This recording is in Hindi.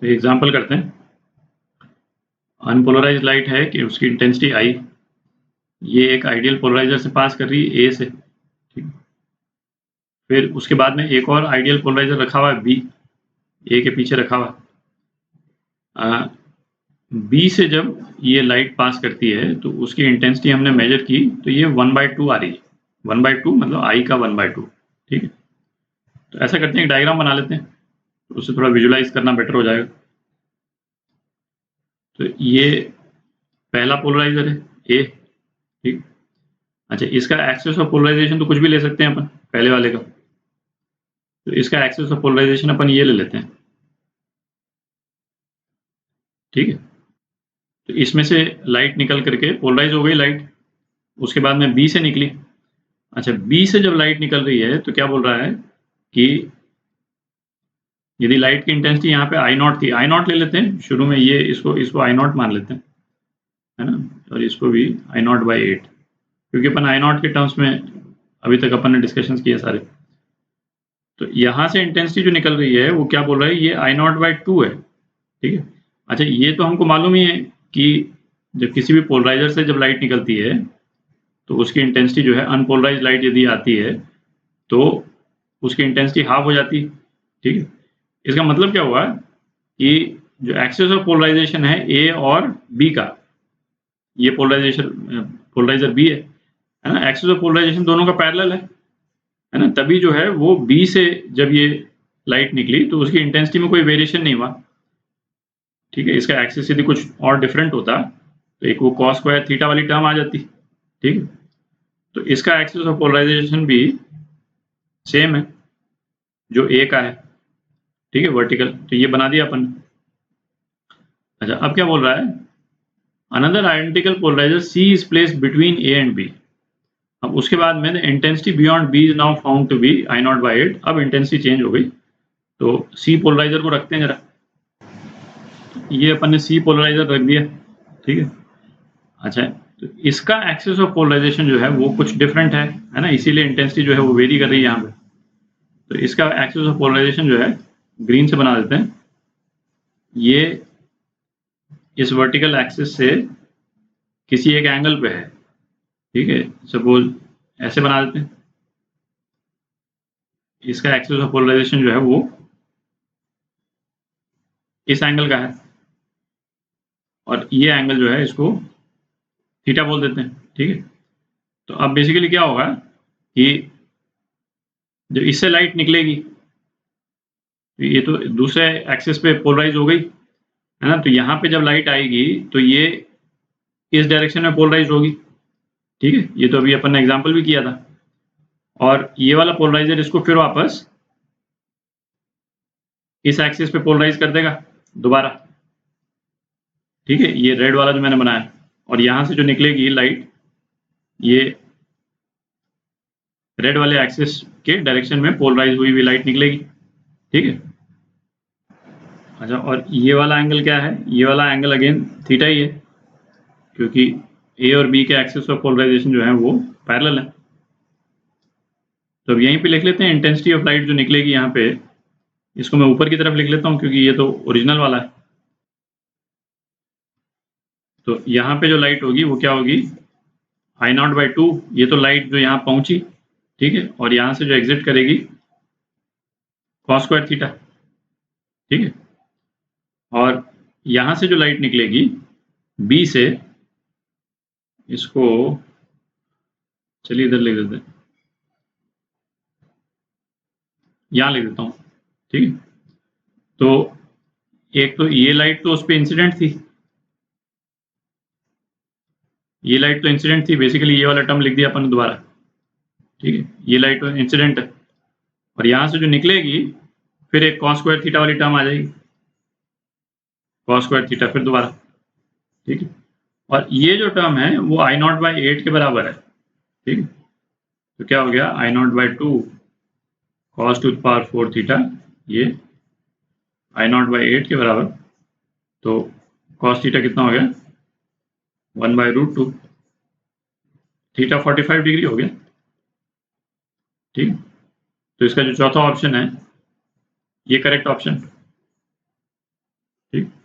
तो एग्जांपल करते हैं। अनपोलराइज लाइट है कि उसकी इंटेंसिटी आई, ये एक आइडियल पोलराइजर से पास कर रही है ए से, ठीक। फिर उसके बाद में एक और आइडियल पोलराइजर रखा हुआ है बी, ए के पीछे रखा हुआ है। बी से जब ये लाइट पास करती है तो उसकी इंटेंसिटी हमने मेजर की, तो ये 1/2 आ रही है। 1/2 मतलब आई का 1/2, ठीक है। तो ऐसा करते हैं, एक डायग्राम बना लेते हैं, तो उससे थोड़ा विजुलाइज करना बेटर हो जाएगा। तो ये पहला पोलराइजर है ए, ठीक। अच्छा, इसका एक्सिस ऑफ पोलराइजेशन तो कुछ भी ले सकते हैं अपन, पहले वाले का। तो इसका एक्सिस ऑफ पोलराइजेशन अपन ये ले लेते हैं, ठीक है। तो इसमें से लाइट निकल करके पोलराइज हो गई लाइट, उसके बाद में बी से निकली। अच्छा, बी से जब लाइट निकल रही है तो क्या बोल रहा है कि यदि लाइट की इंटेंसिटी यहाँ पे आई नॉट थी, आई नॉट ले लेते हैं शुरू में, ये इसको आई नॉट मान लेते हैं, है ना, और इसको भी आई नॉट बाई 8, क्योंकि अपन आई नॉट के टर्म्स में अभी तक अपन ने डिस्कशन किए सारे। तो यहाँ से इंटेंसिटी जो निकल रही है वो क्या बोल रहा है, ये आई नॉट बाई 2 है, ठीक है। अच्छा, ये तो हमको मालूम ही है कि जब किसी भी पोलराइजर से जब लाइट निकलती है तो उसकी इंटेंसिटी जो है, अनपोलराइज लाइट यदि आती है तो उसकी इंटेंसिटी हाफ हो जाती है, ठीक है। इसका मतलब क्या हुआ कि जो एक्सिस ऑफ पोलराइजेशन है ए और बी का, ये पोलराइजर बी है ना, एक्सिस ऑफ पोलराइजेशन दोनों का पैरेलल है ना, तभी जो है वो बी से जब ये लाइट निकली तो उसकी इंटेंसिटी में कोई वेरिएशन नहीं हुआ, ठीक है। इसका एक्सिस यदि कुछ और डिफरेंट होता तो एक वो कॉस स्क्वायर थीटा वाली टर्म आ जाती, ठीक है। तो इसका एक्सिस ऑफ पोलराइजेशन भी सेम है जो ए का है, ठीक है, वर्टिकल। तो ये बना दिया अपन। अच्छा, अब क्या बोल रहा है, another identical polariser C is placed between A and B. अब उसके बाद में intensity beyond B is now found to be I not by 8। अब इंटेंसिटी चेंज हो गई, तो सी पोलराइजर को रखते हैं जरा। ये अपन ने सी पोलराइजर रख दिया, ठीक है। अच्छा, तो इसका एक्सिस ऑफ पोलराइजेशन जो है वो कुछ डिफरेंट है ना, इसीलिए इंटेंसिटी जो है वो वेरी कर रही है यहाँ पे। तो इसका एक्सिस ऑफ पोलराइजेशन जो है ग्रीन से बना देते हैं, ये इस वर्टिकल एक्सिस से किसी एक एंगल पे है, ठीक है। सपोज ऐसे बना देते हैं, इसका एक्सिस ऑफ पोलराइजेशन जो है वो इस एंगल का है, और ये एंगल जो है इसको थीटा बोल देते हैं, ठीक है। तो अब बेसिकली क्या होगा कि जब इससे लाइट निकलेगी, ये तो दूसरे एक्सिस पे पोलराइज हो गई, है ना, तो यहाँ पे जब लाइट आएगी तो ये इस डायरेक्शन में पोलराइज होगी, ठीक है। ये तो अभी अपन ने एग्जांपल भी किया था। और ये वाला पोलराइजर इसको फिर वापस इस एक्सिस पे पोलराइज कर देगा दोबारा, ठीक है, ये रेड वाला जो मैंने बनाया। और यहाँ से जो निकलेगी लाइट, ये रेड वाले एक्सिस के डायरेक्शन में पोलराइज हुई हुई लाइट निकलेगी, ठीक है। अच्छा, और ये वाला एंगल क्या है, ये वाला एंगल अगेन थीटा ही है, क्योंकि ए और बी के एक्सिस ऑफ पोलराइजेशन जो है वो पैरेलल है। तो अब यहीं पे लिख लेते हैं इंटेंसिटी ऑफ लाइट जो निकलेगी यहाँ पे, इसको मैं ऊपर की तरफ लिख लेता हूँ क्योंकि ये तो ओरिजिनल वाला है। तो यहाँ पे जो लाइट होगी वो क्या होगी, आई नॉट बाई 2, ये तो लाइट जो यहाँ पहुंची, ठीक है, और यहाँ से जो एग्जिट करेगी कॉस स्क्वायर थीटा, ठीक है। और यहाँ से जो लाइट निकलेगी बी से, इसको चलिए इधर लिख देते हैं, यहाँ लिख देता हूँ, ठीक है। तो एक तो ये लाइट तो उस पर इंसिडेंट थी, ये लाइट तो इंसिडेंट थी, बेसिकली ये वाला टर्म लिख दिया अपन दोबारा, ठीक है, ये लाइट तो इंसिडेंट है। और यहाँ से जो निकलेगी फिर एक कॉस स्क्वायर थीटा वाली टर्म आ जाएगी, कॉस स्क्वायर थीटा फिर दोबारा, ठीक है। और ये जो टर्म है वो आई नॉट बाई 8 के बराबर है, ठीक है। तो क्या हो गया, I not by 2 cos to the power 4 theta, ये आई नॉट बाई 8 के बराबर। तो कॉस थीटा कितना हो गया, 1/√2, थीटा 45 डिग्री हो गया, ठीक। तो इसका जो चौथा ऑप्शन है ये करेक्ट ऑप्शन, ठीक।